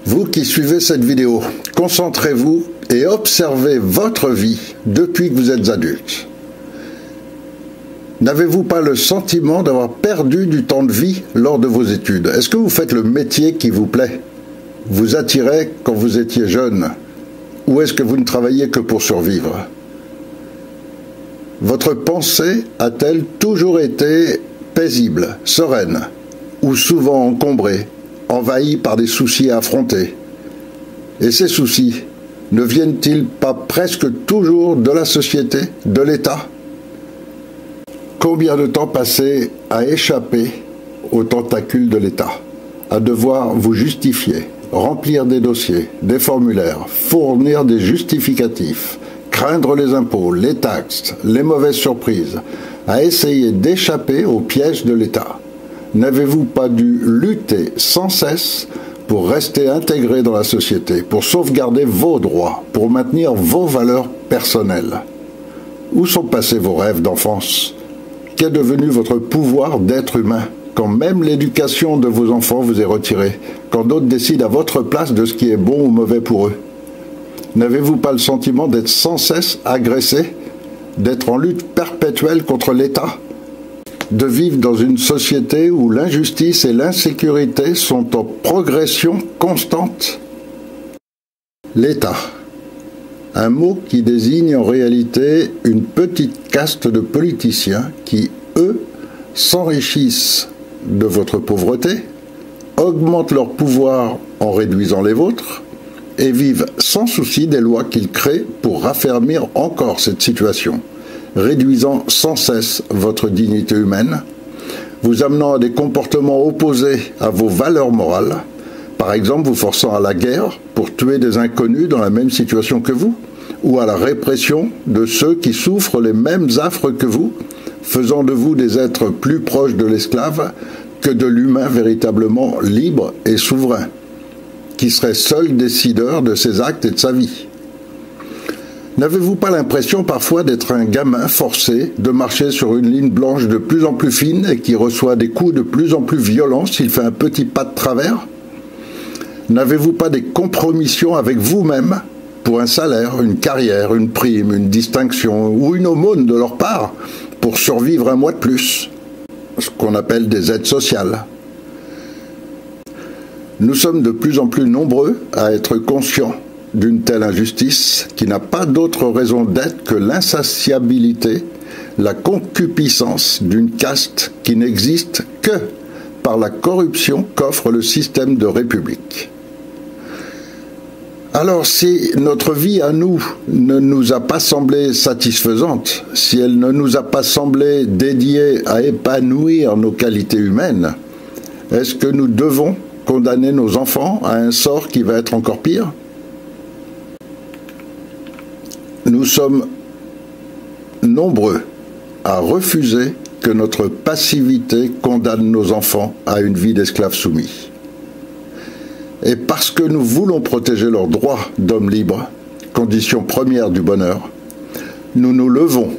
Vous qui suivez cette vidéo, concentrez-vous et observez votre vie depuis que vous êtes adulte. N'avez-vous pas le sentiment d'avoir perdu du temps de vie lors de vos études? Est-ce que vous faites le métier qui vous plaît, vous attirait quand vous étiez jeune? Ou est-ce que vous ne travaillez que pour survivre? Votre pensée a-t-elle toujours été paisible, sereine, ou souvent encombrée, envahie par des soucis à affronter? Et ces soucis ne viennent-ils pas presque toujours de la société, de l'État? Combien de temps passé à échapper aux tentacules de l'État, à devoir vous justifier, remplir des dossiers, des formulaires, fournir des justificatifs, craindre les impôts, les taxes, les mauvaises surprises, à essayer d'échapper aux pièges de l'État? N'avez-vous pas dû lutter sans cesse pour rester intégré dans la société, pour sauvegarder vos droits, pour maintenir vos valeurs personnelles? Où sont passés vos rêves d'enfance? Qu'est devenu votre pouvoir d'être humain, quand même l'éducation de vos enfants vous est retirée, quand d'autres décident à votre place de ce qui est bon ou mauvais pour eux? N'avez-vous pas le sentiment d'être sans cesse agressé, d'être en lutte perpétuelle contre l'État, de vivre dans une société où l'injustice et l'insécurité sont en progression constante? L'État, un mot qui désigne en réalité une petite caste de politiciens qui, eux, s'enrichissent de votre pauvreté, augmentent leur pouvoir en réduisant les vôtres, et vivent sans souci des lois qu'ils créent pour raffermir encore cette situation, réduisant sans cesse votre dignité humaine, vous amenant à des comportements opposés à vos valeurs morales, par exemple vous forçant à la guerre pour tuer des inconnus dans la même situation que vous, ou à la répression de ceux qui souffrent les mêmes affres que vous, faisant de vous des êtres plus proches de l'esclave que de l'humain véritablement libre et souverain, qui serait seul décideur de ses actes et de sa vie. N'avez-vous pas l'impression parfois d'être un gamin forcé de marcher sur une ligne blanche de plus en plus fine et qui reçoit des coups de plus en plus violents s'il fait un petit pas de travers? N'avez-vous pas des compromissions avec vous-même pour un salaire, une carrière, une prime, une distinction ou une aumône de leur part pour survivre un mois de plus? Ce qu'on appelle des aides sociales. Nous sommes de plus en plus nombreux à être conscients d'une telle injustice qui n'a pas d'autre raison d'être que l'insatiabilité, la concupiscence d'une caste qui n'existe que par la corruption qu'offre le système de république. Alors si notre vie à nous ne nous a pas semblé satisfaisante, si elle ne nous a pas semblé dédiée à épanouir nos qualités humaines, est-ce que nous devons condamner nos enfants à un sort qui va être encore pire? Nous sommes nombreux à refuser que notre passivité condamne nos enfants à une vie d'esclaves soumis. Et parce que nous voulons protéger leurs droits d'hommes libres, condition première du bonheur, nous nous levons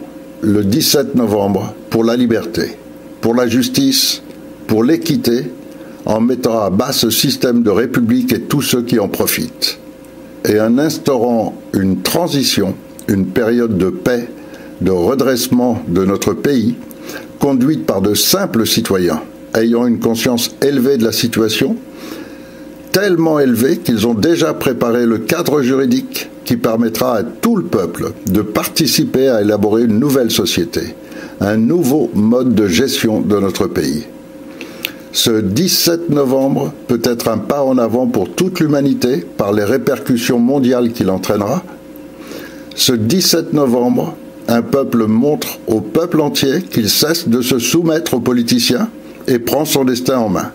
le 17 novembre pour la liberté, pour la justice, pour l'équité, en mettant à bas ce système de république et tous ceux qui en profitent, et en instaurant une transition, une période de paix, de redressement de notre pays, conduite par de simples citoyens, ayant une conscience élevée de la situation, tellement élevée qu'ils ont déjà préparé le cadre juridique qui permettra à tout le peuple de participer à élaborer une nouvelle société, un nouveau mode de gestion de notre pays. Ce 17 novembre peut être un pas en avant pour toute l'humanité par les répercussions mondiales qu'il entraînera. Ce 17 novembre, un peuple montre au peuple entier qu'il cesse de se soumettre aux politiciens et prend son destin en main.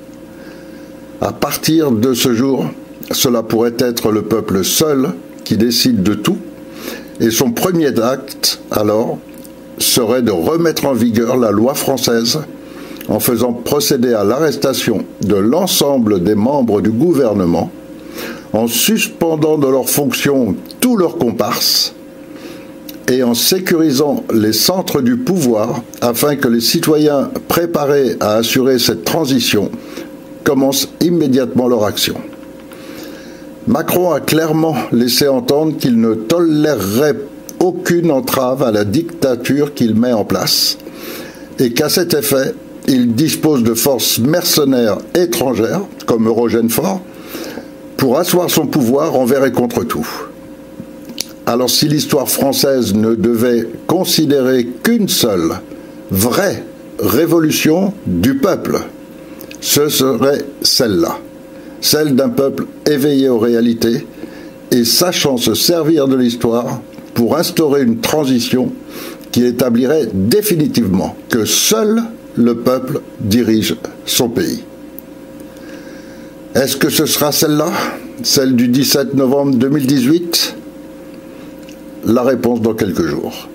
À partir de ce jour, cela pourrait être le peuple seul qui décide de tout, et son premier acte, alors, serait de remettre en vigueur la loi française en faisant procéder à l'arrestation de l'ensemble des membres du gouvernement, en suspendant de leurs fonctions tous leurs comparses et en sécurisant les centres du pouvoir afin que les citoyens préparés à assurer cette transition commencent immédiatement leur action. Macron a clairement laissé entendre qu'il ne tolérerait aucune entrave à la dictature qu'il met en place et qu'à cet effet, il dispose de forces mercenaires étrangères, comme Eurogenfor, pour asseoir son pouvoir envers et contre tout. Alors si l'histoire française ne devait considérer qu'une seule vraie révolution du peuple, ce serait celle-là, celle d'un peuple éveillé aux réalités et sachant se servir de l'histoire pour instaurer une transition qui établirait définitivement que seul le peuple dirige son pays. Est-ce que ce sera celle-là, celle du 17 novembre 2018 ? La réponse dans quelques jours.